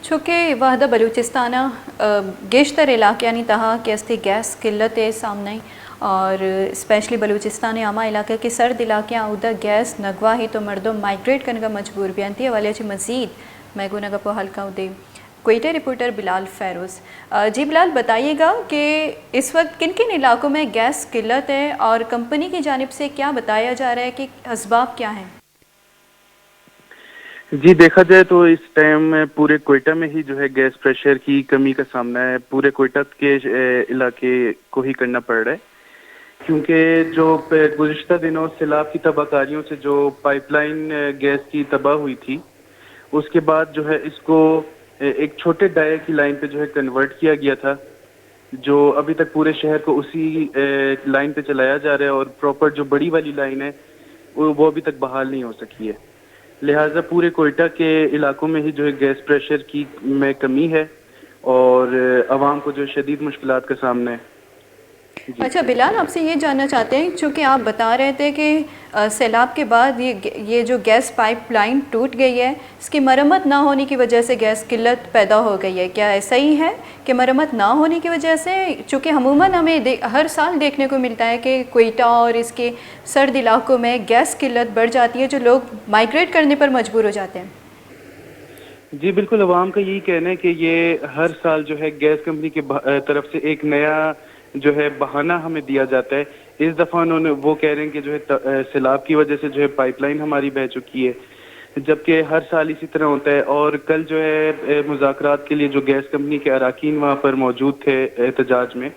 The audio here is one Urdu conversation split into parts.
چونکہ وحدہ بلوچستانہ گیشتر علاقے یعنی تہا کہ استے گیس قلت ہے سامنے اور اسپیشلی بلوچستان عامہ علاقہ کے سرد علاقے ادھر گیس نگواہ ہی تو مردم مائگریٹ کرنے کا مجبور بھی انتی حوالے سے مزید میں گنگا پو حلقہ دے کوئٹہ رپورٹر بلال فیروز۔ جی بلال بتائیے گا کہ اس وقت کن کن علاقوں میں گیس قلت ہے اور کمپنی کی جانب سے کیا بتایا جا رہا ہے کہ اسباب کیا ہیں؟ جی دیکھا جائے تو اس ٹائم پورے کوئٹہ میں ہی جو ہے گیس پریشر کی کمی کا سامنا ہے، پورے کوئٹہ کے علاقے کو ہی کرنا پڑ رہا ہے، کیونکہ جو گزشتہ دنوں سیلاب کی تباہ کاریوں سے جو پائپ لائن گیس کی تباہ ہوئی تھی، اس کے بعد جو ہے اس کو ایک چھوٹے ڈائر کی لائن پہ جو ہے کنورٹ کیا گیا تھا، جو ابھی تک پورے شہر کو اسی لائن پہ چلایا جا رہا ہے، اور پراپر جو بڑی والی لائن ہے وہ ابھی تک بحال نہیں ہو سکی ہے۔ لہٰذا پورے کوئٹہ کے علاقوں میں ہی جو ہے گیس پریشر کی میں کمی ہے اور عوام کو جو شدید مشکلات کا سامنا ہے۔ اچھا بلال، آپ سے یہ جاننا چاہتے ہیں چونکہ آپ بتا رہے تھے کہ سیلاب کے بعد یہ جو گیس پائپ لائن ٹوٹ گئی ہے اس کی مرمت نہ ہونے کی وجہ سے گیس قلت پیدا ہو گئی ہے، کیا ایسا ہی ہے کہ مرمت نہ ہونے کی وجہ سے؟ چونکہ عموماً ہمیں ہر سال دیکھنے کو ملتا ہے کہ کوئٹہ اور اس کے سرد علاقوں میں گیس قلت بڑھ جاتی ہے جو لوگ مائگریٹ کرنے پر مجبور ہو جاتے ہیں۔ جی بالکل، عوام کا یہی کہنا ہے کہ یہ ہر سال جو ہے گیس کمپنی کی طرف سے ایک نیا جو ہے بہانہ ہمیں دیا جاتا ہے۔ اس دفعہ وہ کہہ رہے ہیں کہ جو ہے سیلاب کی وجہ سے جو ہے پائپ لائن ہماری بہہ چکی ہے، جبکہ ہر سال اسی طرح ہوتا ہے۔ اور کل جو ہے مذاکرات کے لیے جو گیس کمپنی کے اراکین وہاں پر موجود تھے احتجاج میں،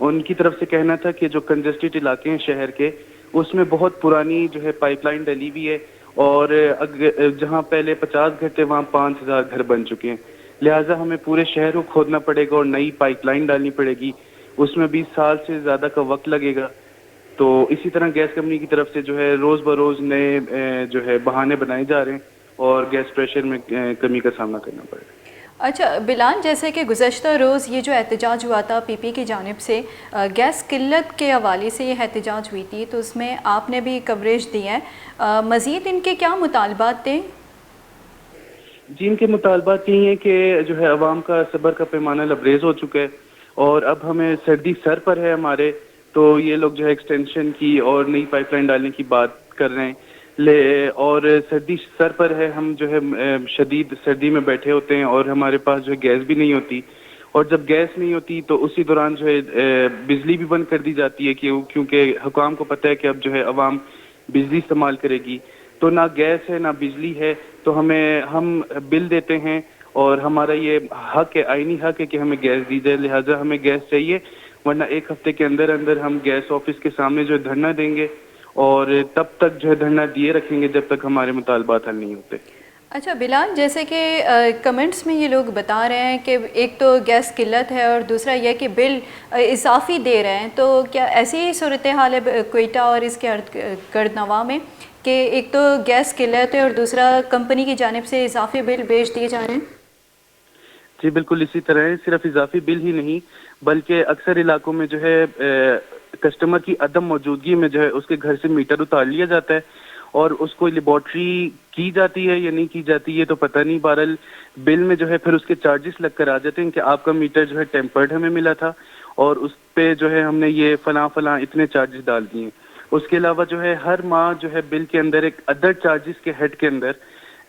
ان کی طرف سے کہنا تھا کہ جو کنجسٹڈ علاقے ہیں شہر کے، اس میں بہت پرانی جو ہے پائپ لائن ڈلی ہوئی ہے، اور جہاں پہلے 50 گھر تھے وہاں 5000 گھر بن چکے ہیں۔ لہٰذا ہمیں پورے شہر کو کھودنا پڑے گا اور نئی پائپ لائن ڈالنی پڑے گی، اس میں 20 سال سے زیادہ کا وقت لگے گا۔ تو اسی طرح گیس کمپنی کی طرف سے جو ہے روز بروز نئے جو ہے بہانے بنائے جا رہے ہیں اور گیس پریشر میں کمی کا سامنا کرنا پڑے گا۔ اچھا بلال، جیسے کہ گزشتہ روز یہ جو احتجاج ہوا تھا پی پی کی جانب سے گیس قلت کے حوالے سے یہ احتجاج ہوئی تھی، تو اس میں آپ نے بھی کوریج دی ہے، مزید ان کے کیا مطالبات تھے؟ جی ان کے مطالبات یہی ہیں کہ جو ہے عوام کا صبر کا پیمانہ لبریز ہو چکا ہے، اور اب ہمیں سردی سر پر ہے ہمارے، تو یہ لوگ جو ہے ایکسٹینشن کی اور نئی پائپ لائن ڈالنے کی بات کر رہے ہیں، اور سردی سر پر ہے، ہم جو ہے شدید سردی میں بیٹھے ہوتے ہیں اور ہمارے پاس جو ہے گیس بھی نہیں ہوتی، اور جب گیس نہیں ہوتی تو اسی دوران جو ہے بجلی بھی بند کر دی جاتی ہے، کیونکہ حکام کو پتہ ہے کہ اب جو ہے عوام بجلی استعمال کرے گی، تو نہ گیس ہے نہ بجلی ہے، تو ہم بل دیتے ہیں، اور ہمارا یہ حق ہے، آئینی حق ہے کہ ہمیں گیس دی جائے، لہٰذا ہمیں گیس چاہیے، ورنہ ایک ہفتے کے اندر اندر ہم گیس آفس کے سامنے جو ہے دھرنا دیں گے، اور تب تک جو ہے دھرنا دیے رکھیں گے جب تک ہمارے مطالبات حل نہیں ہوتے۔ اچھا بلال، جیسے کہ کمنٹس میں یہ لوگ بتا رہے ہیں کہ ایک تو گیس قلت ہے اور دوسرا یہ کہ بل اضافی دے رہے ہیں، تو کیا ایسی ہی صورتحال ہے کوئٹہ اور اس کے گرد نواح میں کہ ایک تو گیس قلت ہے اور دوسرا کمپنی کی جانب سے اضافی بل بھیج دیے جا رہے ہیں؟ جی بالکل اسی طرح ہے، صرف اضافی بل ہی نہیں بلکہ اکثر علاقوں میں جو ہے کسٹمر کی عدم موجودگی میں جو ہے اس کے گھر سے میٹر اتار لیا جاتا ہے، اور اس کو لیبارٹری کی جاتی ہے یا نہیں کی جاتی ہے تو پتہ نہیں، بہرحال بل میں جو ہے پھر اس کے چارجز لگ کر آ جاتے ہیں کہ آپ کا میٹر جو ہے ٹیمپرڈ ہمیں ملا تھا اور اس پہ جو ہے ہم نے یہ فلاں فلاں اتنے چارجز ڈال دیے۔ اس کے علاوہ جو ہے ہر ماہ جو ہے بل کے اندر ایک ادر چارجز کے ہیڈ کے اندر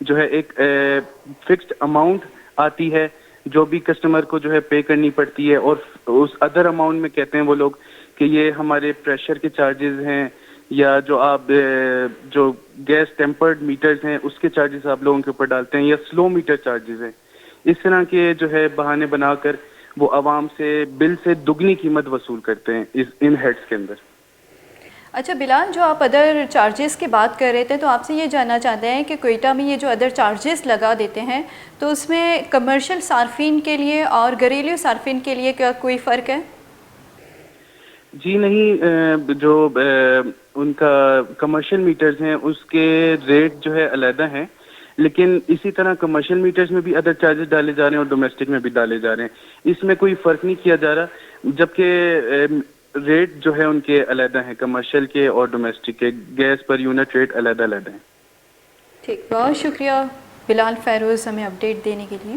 جو ہے ایک فکسڈ اماؤنٹ آتی ہے جو بھی کسٹمر کو جو ہے پے کرنی پڑتی ہے، اور اس ادر اماؤنٹ میں کہتے ہیں وہ لوگ کہ یہ ہمارے پریشر کے چارجز ہیں، یا جو آپ جو گیس ٹیمپرڈ میٹرز ہیں اس کے چارجز آپ لوگوں کے اوپر ڈالتے ہیں، یا سلو میٹر چارجز ہیں۔ اس طرح کے جو ہے بہانے بنا کر وہ عوام سے بل سے دگنی قیمت وصول کرتے ہیں ان ہیڈز کے اندر۔ اچھا بلال، جو آپ ادر چارجز کی بات کر رہے تھے تو آپ سے یہ جاننا چاہتے ہیں کہ کوئٹہ میں یہ جو ادر چارجز لگا دیتے ہیں تو اس میں کمرشل صارفین کے لیے اور گھریلو صارفین کے لیے کیا کوئی فرق ہے؟ جی نہیں، جو ان کا کمرشل میٹرز ہیں اس کے ریٹ جو ہے علیحدہ ہیں، لیکن اسی طرح کمرشل میٹرز میں بھی ادر چارجز ڈالے جا رہے ہیں اور ڈومیسٹک میں بھی ڈالے جا رہے ہیں، اس میں کوئی فرق نہیں کیا جا رہا، جبکہ ریٹ جو ہے ان کے علیحدہ ہیں، کمرشل کے اور ڈومیسٹک کے گیس پر یونٹ ریٹ علیحدہ علیحدہ ہیں۔ ٹھیک، بہت شکریہ بلال فیروز ہمیں اپڈیٹ دینے کے لیے۔